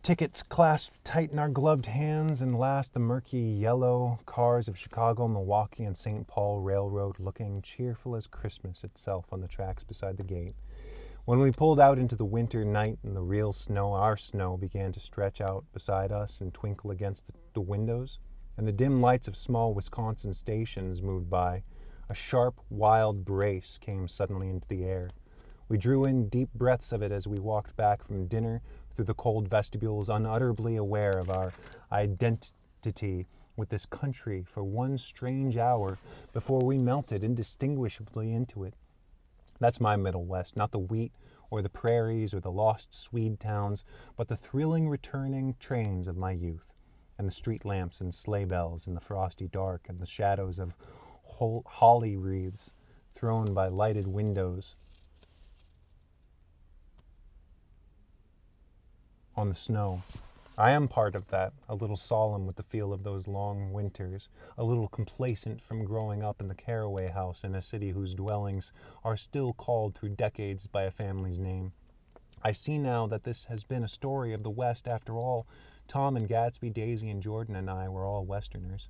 Tickets clasped tight in our gloved hands, and last the murky yellow cars of Chicago, Milwaukee, and St. Paul Railroad, looking cheerful as Christmas itself on the tracks beside the gate. When we pulled out into the winter night and the real snow, our snow, began to stretch out beside us and twinkle against the windows, and the dim lights of small Wisconsin stations moved by, a sharp, wild brace came suddenly into the air. We drew in deep breaths of it as we walked back from dinner through the cold vestibules, unutterably aware of our identity with this country for one strange hour before we melted indistinguishably into it. That's my Middle West, not the wheat or the prairies or the lost Swede towns, but the thrilling returning trains of my youth, and the street lamps and sleigh bells in the frosty dark, and the shadows of holly wreaths thrown by lighted windows on the snow. I am part of that, a little solemn with the feel of those long winters, a little complacent from growing up in the Caraway house in a city whose dwellings are still called through decades by a family's name. I see now that this has been a story of the West after all. Tom and Gatsby, Daisy and Jordan and I were all Westerners,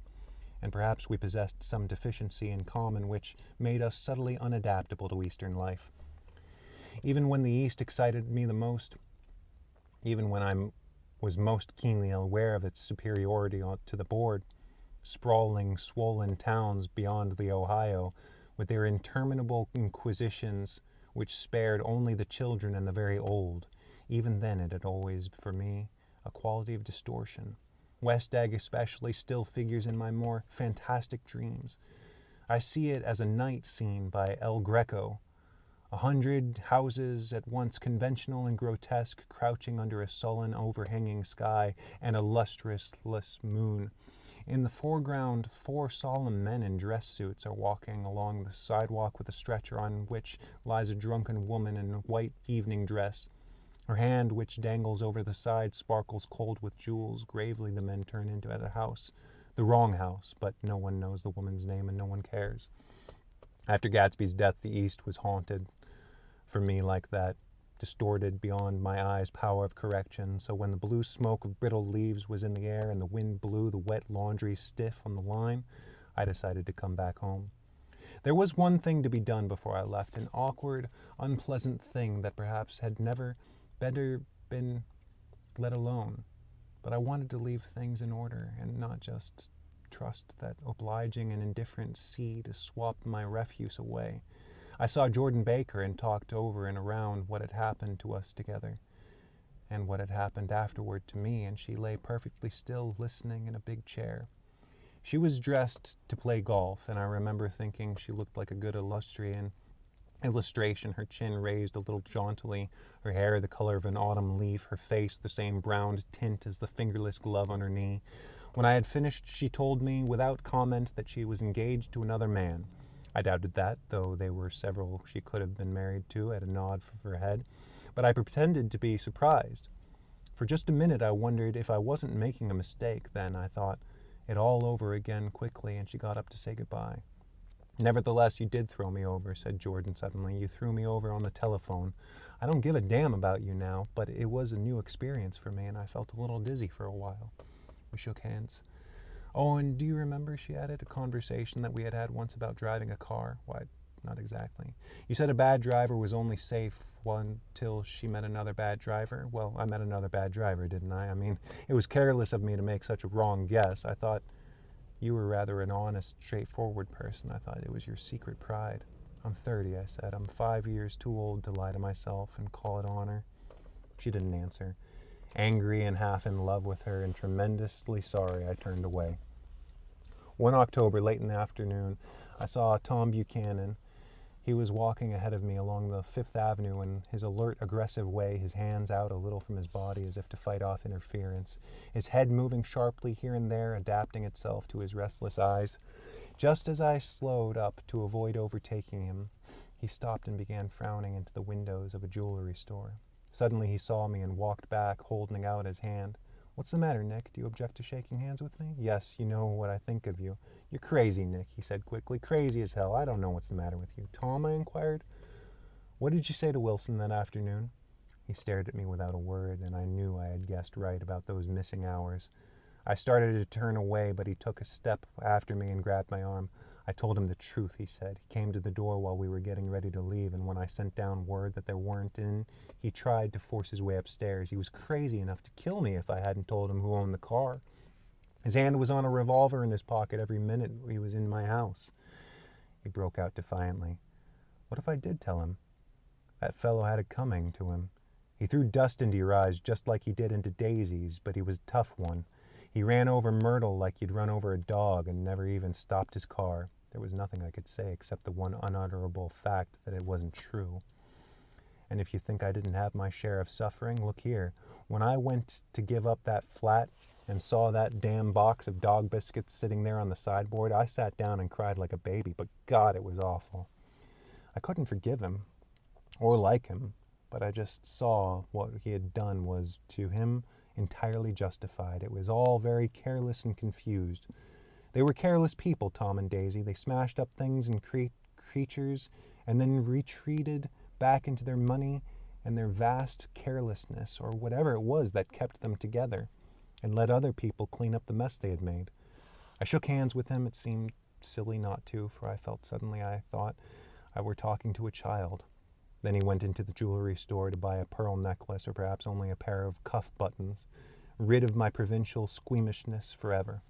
and perhaps we possessed some deficiency in common which made us subtly unadaptable to Eastern life. Even when the East excited me the most, even when I was most keenly aware of its superiority to the board, sprawling, swollen towns beyond the Ohio, with their interminable inquisitions which spared only the children and the very old, even then it had always, for me, a quality of distortion. West Egg especially still figures in my more fantastic dreams. I see it as a night scene by El Greco, 100 houses at once conventional and grotesque, crouching under a sullen, overhanging sky and a lustreless moon. In the foreground, 4 solemn men in dress suits are walking along the sidewalk with a stretcher on which lies a drunken woman in a white evening dress. Her hand, which dangles over the side, sparkles cold with jewels. Gravely the men turn into a house. The wrong house, but no one knows the woman's name and no one cares. After Gatsby's death, the East was haunted for me like that, distorted beyond my eyes' power of correction. So when the blue smoke of brittle leaves was in the air and the wind blew the wet laundry stiff on the line, I decided to come back home. There was one thing to be done before I left, an awkward, unpleasant thing that perhaps had never better been let alone. But I wanted to leave things in order and not just trust that obliging and indifferent sea to swap my refuse away. I saw Jordan Baker and talked over and around what had happened to us together and what had happened afterward to me, and she lay perfectly still, listening in a big chair. She was dressed to play golf, and I remember thinking she looked like a good illustration, her chin raised a little jauntily, her hair the color of an autumn leaf, her face the same browned tint as the fingerless glove on her knee. When I had finished, she told me without comment that she was engaged to another man. I doubted that, though there were several she could have been married to, at a nod of her head, but I pretended to be surprised. For just a minute I wondered if I wasn't making a mistake. Then I thought it all over again quickly, and she got up to say goodbye. "Nevertheless, you did throw me over," said Jordan suddenly. "You threw me over on the telephone. I don't give a damn about you now, but it was a new experience for me, and I felt a little dizzy for a while." We shook hands. "Oh, and do you remember," she added, "a conversation that we had once about driving a car?" "Why, not exactly." "You said a bad driver was only safe until she met another bad driver." "Well, I met another bad driver, didn't I? I mean, it was careless of me to make such a wrong guess. I thought you were rather an honest, straightforward person. I thought it was your secret pride." "I'm 30, I said. "I'm 5 years too old to lie to myself and call it honor." She didn't answer. Angry and half in love with her and tremendously sorry, I turned away. One October, late in the afternoon, I saw Tom Buchanan. He was walking ahead of me along the Fifth Avenue in his alert, aggressive way, his hands out a little from his body as if to fight off interference, his head moving sharply here and there, adapting itself to his restless eyes. Just as I slowed up to avoid overtaking him, he stopped and began frowning into the windows of a jewelry store. Suddenly he saw me and walked back, holding out his hand. "What's the matter, Nick? Do you object to shaking hands with me?" "Yes, you know what I think of you." "You're crazy, Nick," he said quickly. "Crazy as hell. I don't know what's the matter with you." "Tom," I inquired, "what did you say to Wilson that afternoon?" He stared at me without a word, and I knew I had guessed right about those missing hours. I started to turn away, but he took a step after me and grabbed my arm. I told him the truth, he said. He came to the door while we were getting ready to leave, and when I sent down word that they weren't in, he tried to force his way upstairs. He was crazy enough to kill me if I hadn't told him who owned the car. His hand was on a revolver in his pocket every minute he was in my house. He broke out defiantly. What if I did tell him? That fellow had it coming to him. He threw dust into your eyes just like he did into Daisy's, but he was a tough one. He ran over Myrtle like you'd run over a dog and never even stopped his car. There was nothing I could say except the one unutterable fact that it wasn't true. And if you think I didn't have my share of suffering, look here. When I went to give up that flat and saw that damn box of dog biscuits sitting there on the sideboard, I sat down and cried like a baby, but God, it was awful. I couldn't forgive him or like him, but I just saw what he had done was, to him, entirely justified. It was all very careless and confused. They were careless people, Tom and Daisy. They smashed up things and creatures and then retreated back into their money and their vast carelessness, or whatever it was that kept them together, and let other people clean up the mess they had made. I shook hands with him. It seemed silly not to, for I thought I were talking to a child. Then he went into the jewelry store to buy a pearl necklace, or perhaps only a pair of cuff buttons, rid of my provincial squeamishness forever.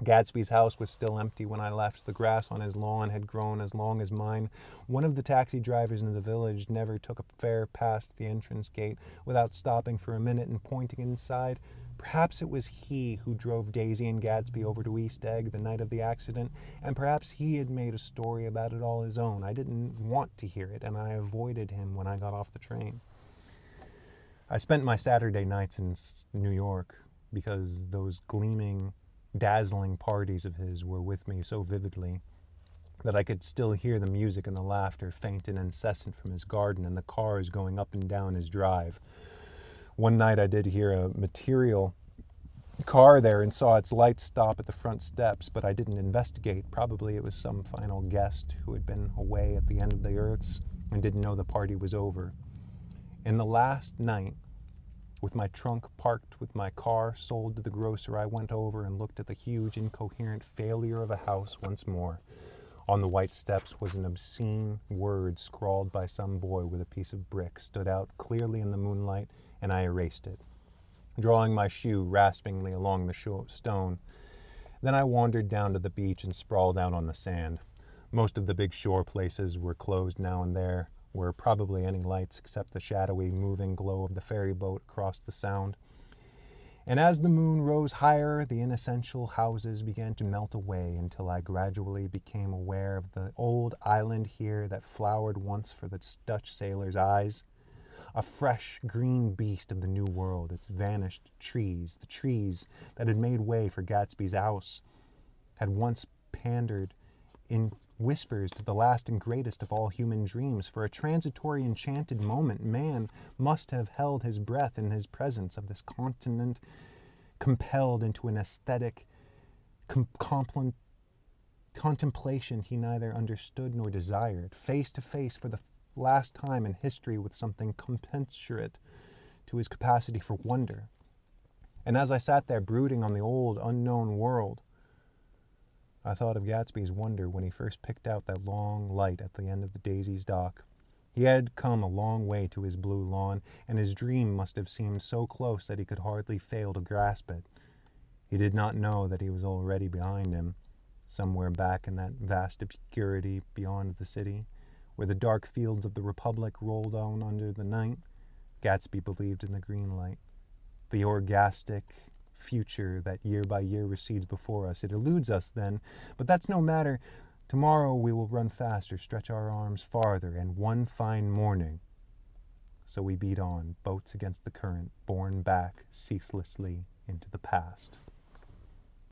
Gatsby's house was still empty when I left. The grass on his lawn had grown as long as mine. One of the taxi drivers in the village never took a fare past the entrance gate without stopping for a minute and pointing inside. Perhaps it was he who drove Daisy and Gatsby over to East Egg the night of the accident, and perhaps he had made a story about it all his own. I didn't want to hear it, and I avoided him when I got off the train. I spent my Saturday nights in New York because those gleaming, dazzling parties of his were with me so vividly that I could still hear the music and the laughter, faint and incessant, from his garden and the cars going up and down his drive. One night I did hear a material car there and saw its lights stop at the front steps, but I didn't investigate. Probably it was some final guest who had been away at the end of the earths and didn't know the party was over. In the last night, with my trunk parked with my car sold to the grocer, I went over and looked at the huge, incoherent failure of a house once more. On the white steps was an obscene word scrawled by some boy with a piece of brick, stood out clearly in the moonlight, and I erased it, drawing my shoe raspingly along the stone. Then I wandered down to the beach and sprawled out on the sand. Most of the big shore places were closed now, and there were probably any lights except the shadowy, moving glow of the ferry boat across the sound. And as the moon rose higher, the inessential houses began to melt away until I gradually became aware of the old island here that flowered once for the Dutch sailors' eyes. A fresh, green beast of the New World, its vanished trees, the trees that had made way for Gatsby's house, had once pandered in whispers to the last and greatest of all human dreams. For a transitory, enchanted moment, man must have held his breath in his presence of this continent, compelled into an aesthetic contemplation he neither understood nor desired, face to face for the last time in history with something commensurate to his capacity for wonder. And as I sat there brooding on the old, unknown world, I thought of Gatsby's wonder when he first picked out that long light at the end of the Daisy's dock. He had come a long way to his blue lawn, and his dream must have seemed so close that he could hardly fail to grasp it. He did not know that he was already behind him, somewhere back in that vast obscurity beyond the city, where the dark fields of the Republic rolled on under the night. Gatsby believed in the green light, the orgastic future that year by year recedes before us. It eludes us then, but that's no matter. Tomorrow we will run faster, stretch our arms farther, and one fine morning. So we beat on, boats against the current, borne back ceaselessly into the past.